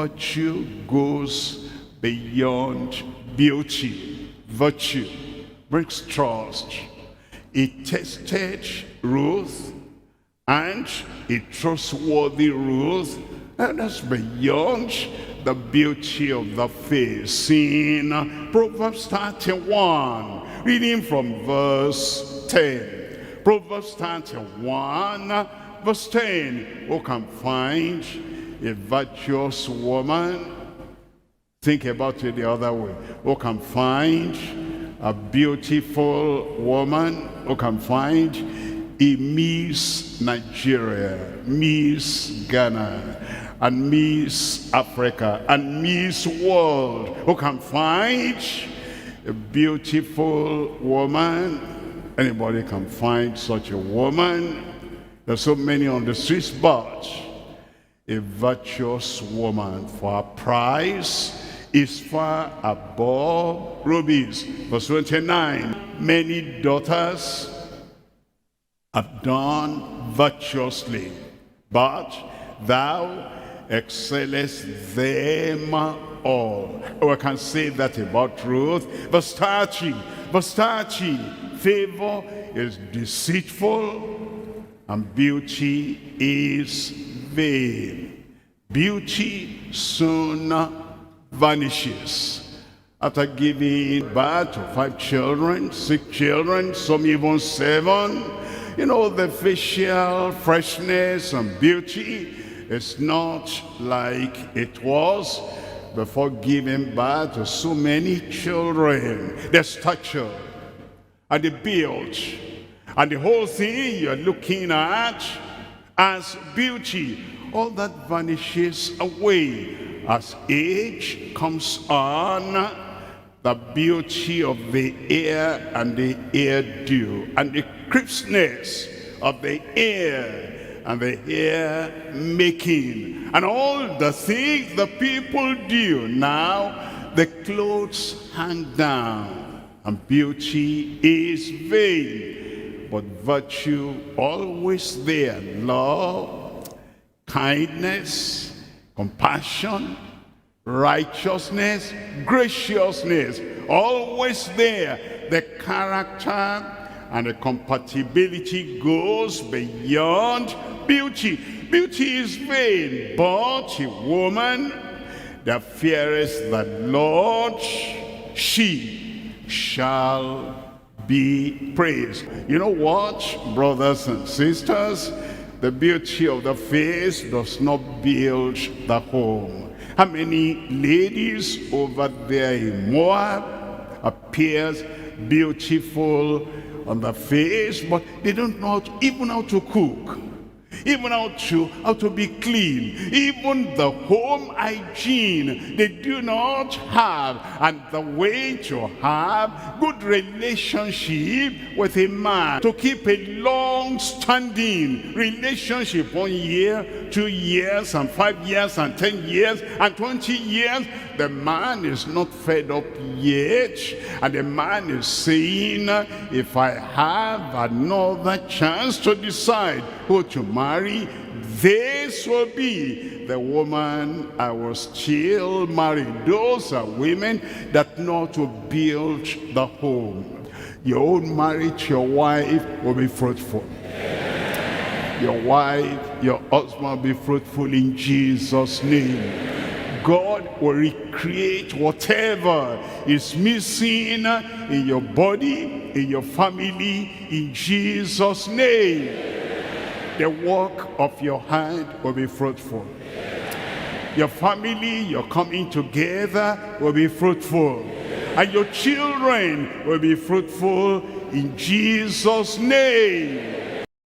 Virtue goes beyond beauty. Virtue brings trust. He tested Ruth, and a trustworthy Ruth, and that's beyond the beauty of the face. In Proverbs 31, reading from verse 10. Proverbs 31, verse 10. Who can find a virtuous woman? Think about it the other way. Who can find a beautiful woman? Who can find a Miss Nigeria, Miss Ghana, and Miss Africa, and Miss World? Who can find a beautiful woman? Anybody can find such a woman. There's so many on the streets, but a virtuous woman, for her price is far above rubies. Verse 29, many daughters have done virtuously, but thou excellest them all. Oh, I can say that about Ruth. Verse 30, favor is deceitful and beauty is vain. Beauty soon vanishes. After giving birth to 5 children, 6 children, some even 7, you know, the facial freshness and beauty is not like it was before giving birth to so many children. The stature and the build and the whole thing you're looking at as beauty, all that vanishes away as age comes on. The beauty of the hair and the hairdo and the crispness of the hair and the hair making and all the things the people do now, the clothes hang down and beauty is vain, but virtue always there. Love, kindness, compassion, righteousness, graciousness, always there. The character and the compatibility goes beyond beauty. Beauty is vain, but a woman that feareth the Lord, she shall be praised. You know what, brothers and sisters? The beauty of the face does not build the home. How many ladies over there in Moab appears beautiful on the face, but they don't know even how to cook, even how to be clean, even the home hygiene they do not have. And the way to have good relationship with a man, to keep a long-standing relationship, 1 year, 2 years, and 5 years, and 10 years, and 20 years, the man is not fed up yet, and the man is saying, if I have another chance to decide who to marry, this will be the woman I will still marry. Those are women that know to build the home. Your own marriage, your wife will be fruitful. Your wife, your husband will be fruitful in Jesus' name. God will recreate whatever is missing in your body, in your family, in Jesus' name. The work of your hand will be fruitful. Your family, your coming together will be fruitful. And your children will be fruitful in Jesus' name.